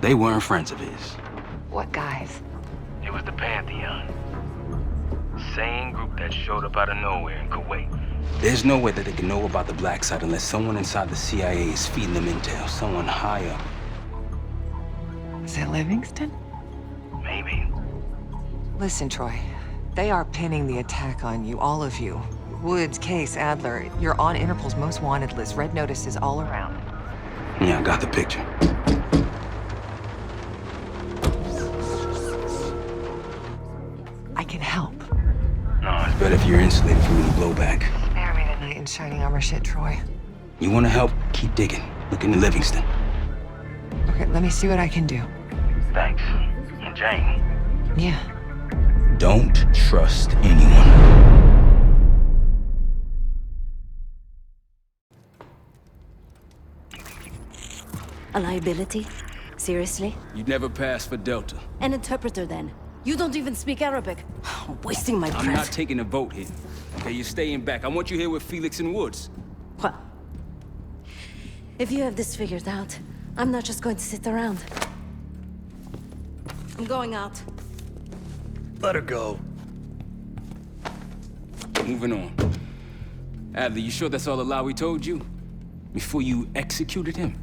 They weren't friends of his. What guys? It was the Pantheon. Same group that showed up out of nowhere in Kuwait. There's no way that they can know about the black site unless someone inside the CIA is feeding them intel. Someone high up. Is it Livingston? Maybe. Listen, Troy. They are pinning the attack on you, all of you. Woods, Case, Adler. You're on Interpol's most wanted list. Red notices all around. Yeah, I got the picture. I can help. No, it's better if you're insulated from any blowback. Spare me the knight in shining armor shit, Troy. You want to help? Keep digging. Look into Livingston. Okay, let me see what I can do. Thanks. And Jane. Yeah. Don't trust anyone. A liability? Seriously? You'd never pass for Delta. An interpreter then? You don't even speak Arabic. Wasting my breath. I'm not taking a vote here. Okay, you're staying back. I want you here with Felix and Woods. Well, if you have this figured out, I'm not just going to sit around. I'm going out. Let her go. Moving on. Adler, you sure that's all the lie we told you? Before you executed him?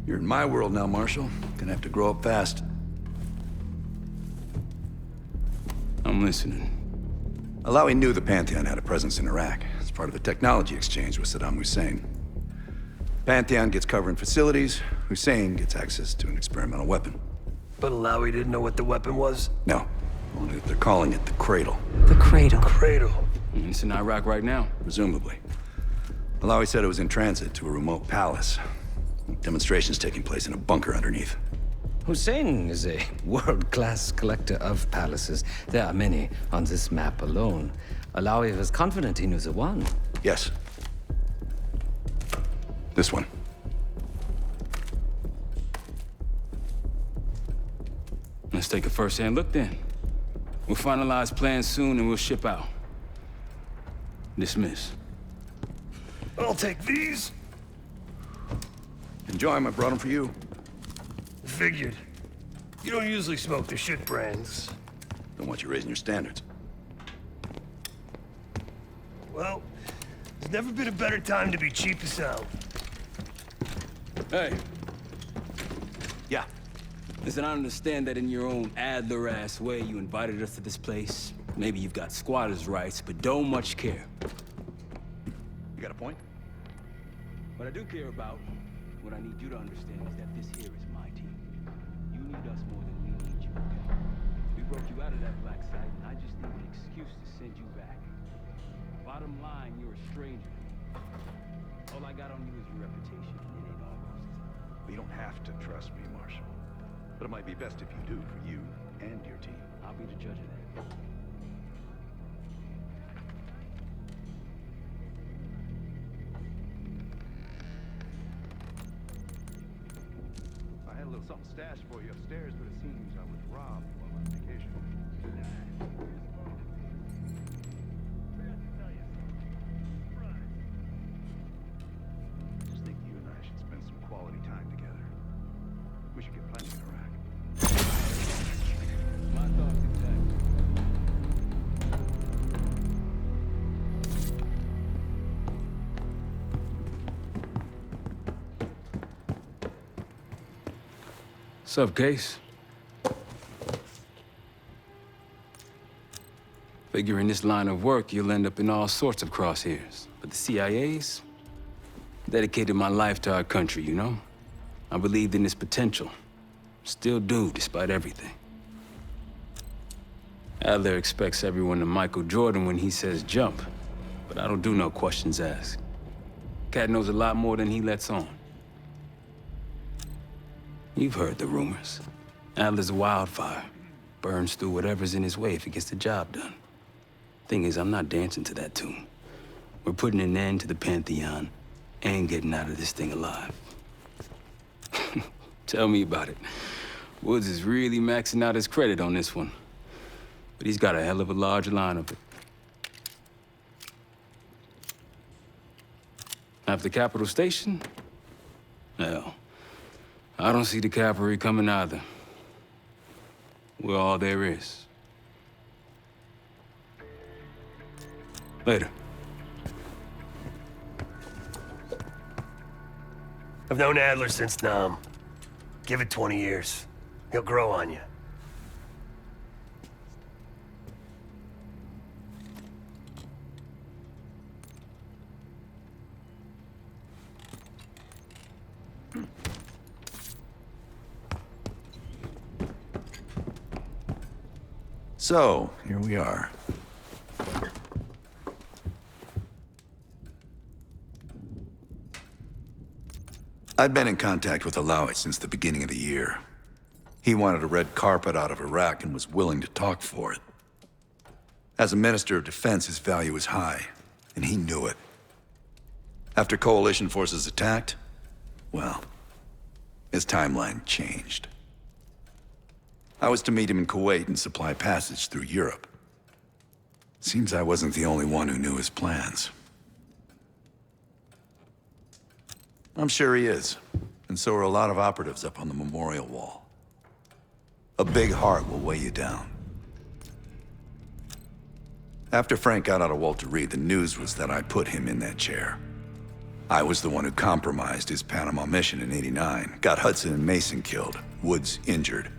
You're in my world now, Marshal. Gonna have to grow up fast. I'm listening. Alawi knew the Pantheon had a presence in Iraq. It's part of the technology exchange with Saddam Hussein. Pantheon gets cover in facilities. Hussein gets access to an experimental weapon. But Alawi didn't know what the weapon was? No, only that they're calling it the Cradle. The Cradle. Cradle. It's in Iraq right now. Presumably. Alawi said it was in transit to a remote palace. Demonstrations taking place in a bunker underneath. Hussein is a world-class collector of palaces. There are many on this map alone. Alawi was confident he knew the one. Yes. This one. Let's take a first-hand look then. We'll finalize plans soon and we'll ship out. Dismiss. I'll take these. Enjoy them. I brought them for you. Figured. You don't usually smoke the shit brands. Don't want you raising your standards. Well, there's never been a better time to be cheap as hell. Hey, Yeah. listen, I understand that in your own Adler-ass way you invited us to this place. Maybe you've got squatters' rights, but don't much care. You got a point? What I do care about, what I need you to understand is that this here is my team. You need us more than we need you, okay? We broke you out of that black site, and I just need an excuse to send you back. Bottom line, you're a stranger. All I got on you is your reputation, and it ain't all roses. You don't have to trust me, Marshal. But it might be best if you do for you and your team. I'll be the judge of that. I had a little something stashed for you upstairs, but it seems I was robbed while on vacation. I just think you and I should spend some quality time together. We should get plenty in Iraq. My thoughts exactly. Sup, Case? Figure in this line of work, you'll end up in all sorts of crosshairs. But the CIA's dedicated my life to our country, you know? I believed in its potential. Still do, despite everything. Adler expects everyone to Michael Jordan when he says jump, but I don't do no questions asked. Cat knows a lot more than he lets on. You've heard the rumors. Adler's a wildfire. Burns through whatever's in his way if he gets the job done. Thing is, I'm not dancing to that tune. We're putting an end to the Pantheon and getting out of this thing alive. Tell me about it. Woods is really maxing out his credit on this one. But he's got a hell of a large line of it. After Capital Station? Well, I don't see the cavalry coming either. We're all there is. Later. I've known Adler since Nam. Give it 20 years. He'll grow on you. So, here we are. I'd been in contact with Alawi since the beginning of the year. He wanted a red carpet out of Iraq and was willing to talk for it. As a Minister of Defense, his value was high, and he knew it. After coalition forces attacked, well, his timeline changed. I was to meet him in Kuwait and supply passage through Europe. Seems I wasn't the only one who knew his plans. I'm sure he is, and so are a lot of operatives up on the memorial wall. A big heart will weigh you down. After Frank got out of Walter Reed, the news was that I put him in that chair. I was the one who compromised his Panama mission in '89, got Hudson and Mason killed, Woods injured.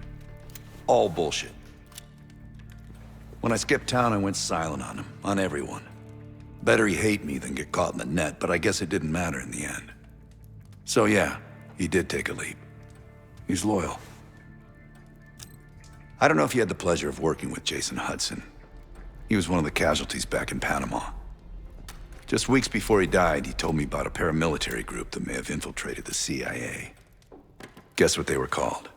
All bullshit. When I skipped town, I went silent on him, on everyone. Better he hate me than get caught in the net, but I guess it didn't matter in the end. So yeah, he did take a leap. He's loyal. I don't know if you had the pleasure of working with Jason Hudson. He was one of the casualties back in Panama. Just weeks before he died, he told me about a paramilitary group that may have infiltrated the CIA. Guess what they were called?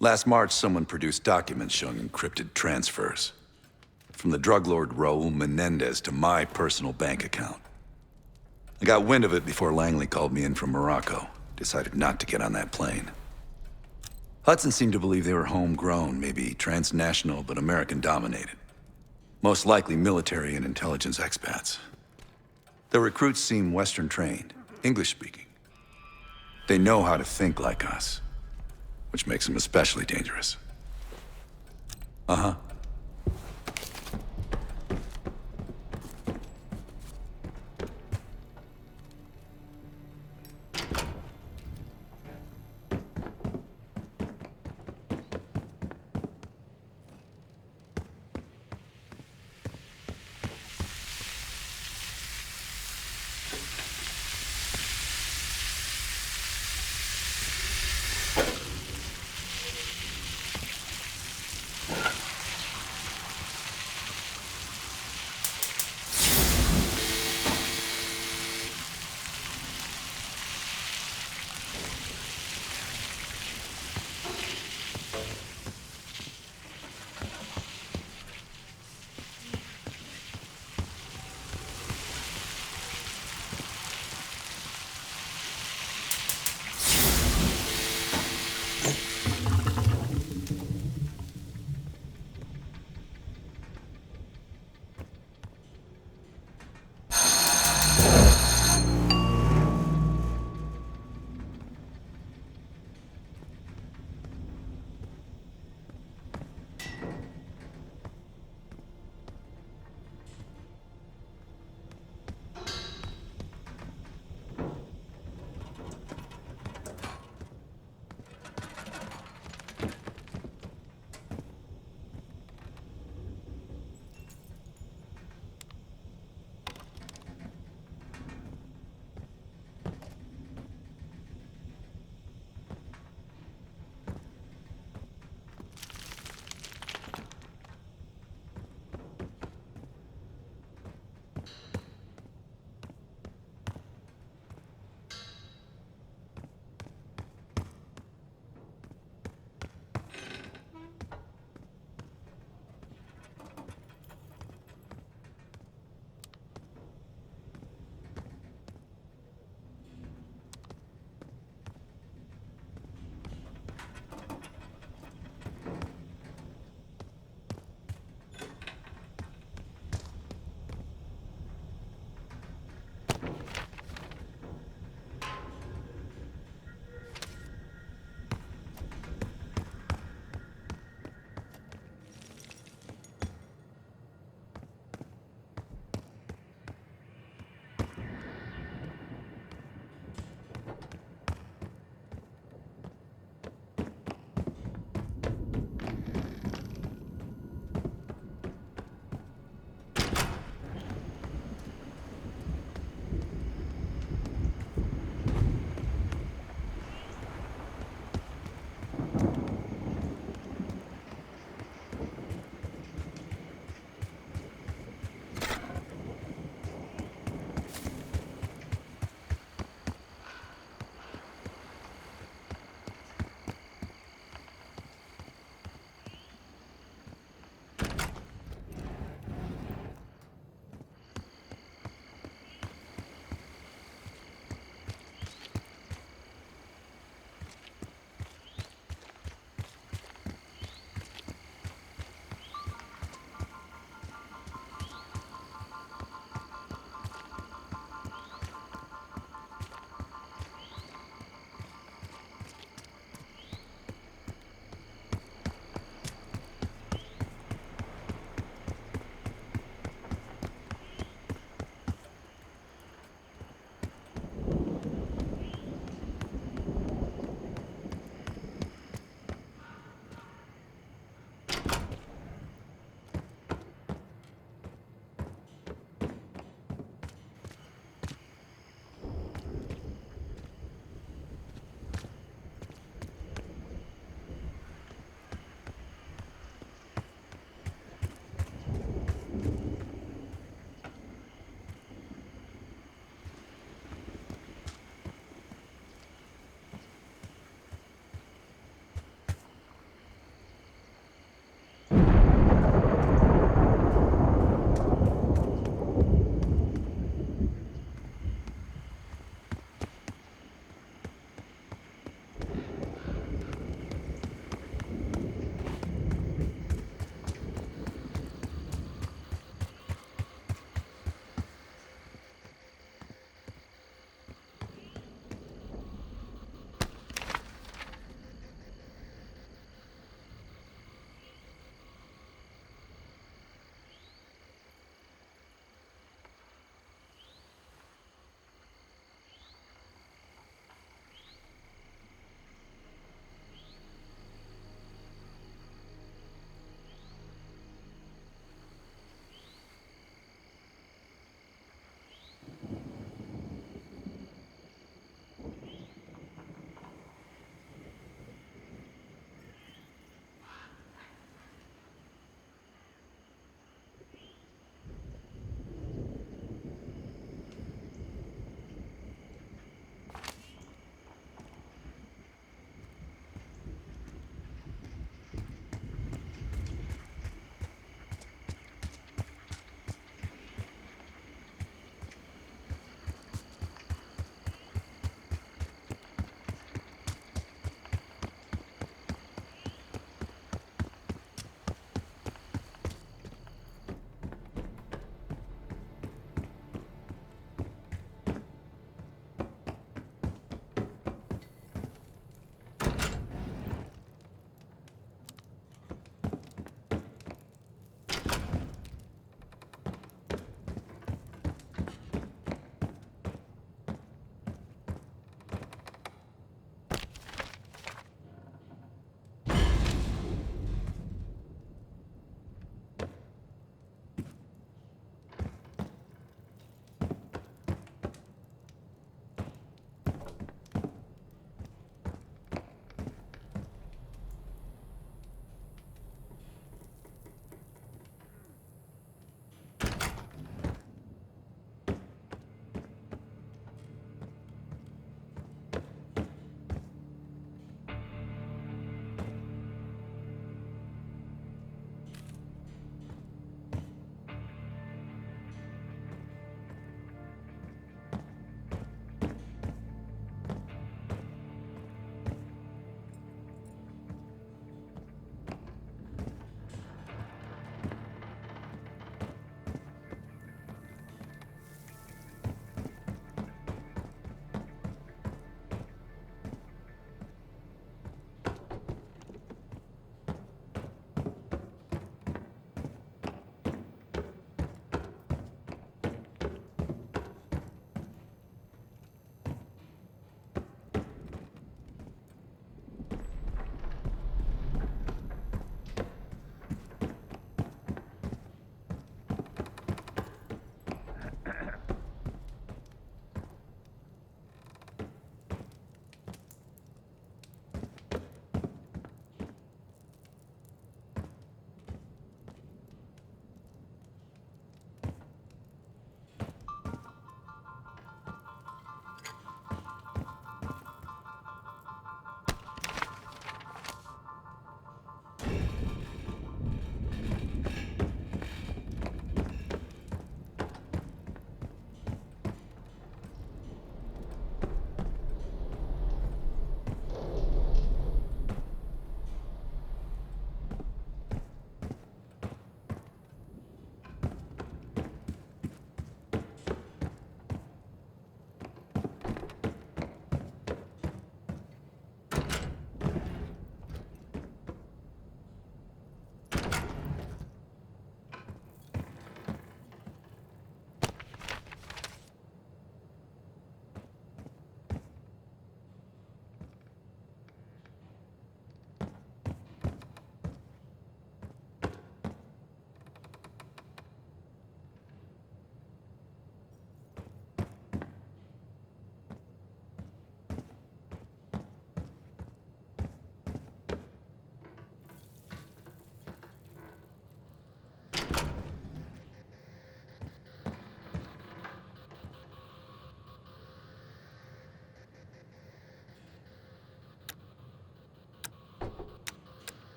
Last March, someone produced documents showing encrypted transfers. From the drug lord Raul Menendez to my personal bank account. I got wind of it before Langley called me in from Morocco. Decided not to get on that plane. Hudson seemed to believe they were homegrown, maybe transnational, but American-dominated. Most likely military and intelligence expats. The recruits seem Western-trained, English-speaking. They know how to think like us, which makes them especially dangerous. Uh-huh.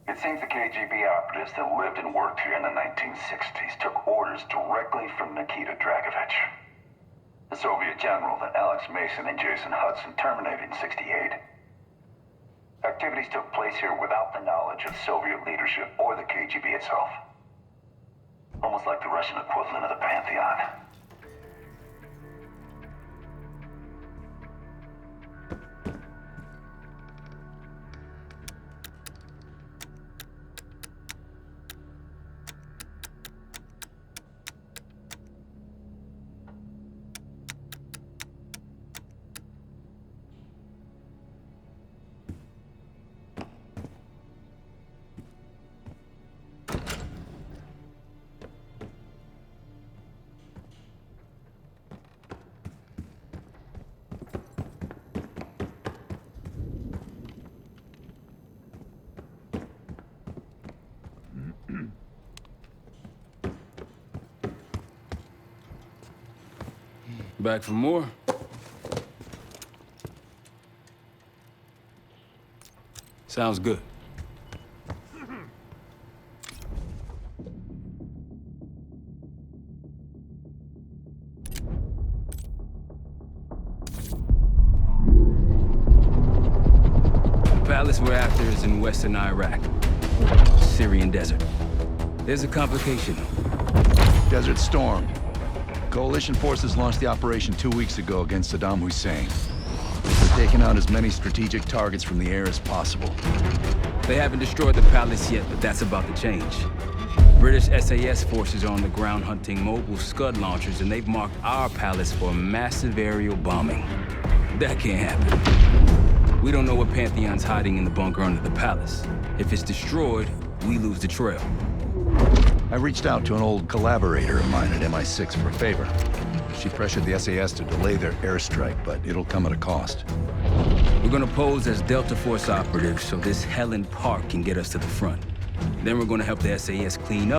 It seems the KGB operatives that lived and worked here in the 1960s took orders directly from Nikita Dragovich, the Soviet general that Alex Mason and Jason Hudson terminated in '68. Activities took place here without the knowledge of Soviet leadership or the KGB itself. Almost like the Russian equivalent of the Pantheon. Back for more? Sounds good. The palace we're after is in western Iraq, Syrian desert. There's a complication. Desert Storm. Coalition forces launched the operation 2 weeks ago against Saddam Hussein. They're taking out as many strategic targets from the air as possible. They haven't destroyed the palace yet, but that's about to change. British SAS forces are on the ground hunting mobile Scud launchers, and they've marked our palace for massive aerial bombing. That can't happen. We don't know what Pantheon's hiding in the bunker under the palace. If it's destroyed, we lose the trail. I reached out to an old collaborator of mine at MI6 for a favor. She pressured the SAS to delay their airstrike, but it'll come at a cost. We're gonna pose as Delta Force operatives so this Helen Park can get us to the front. Then we're gonna help the SAS clean up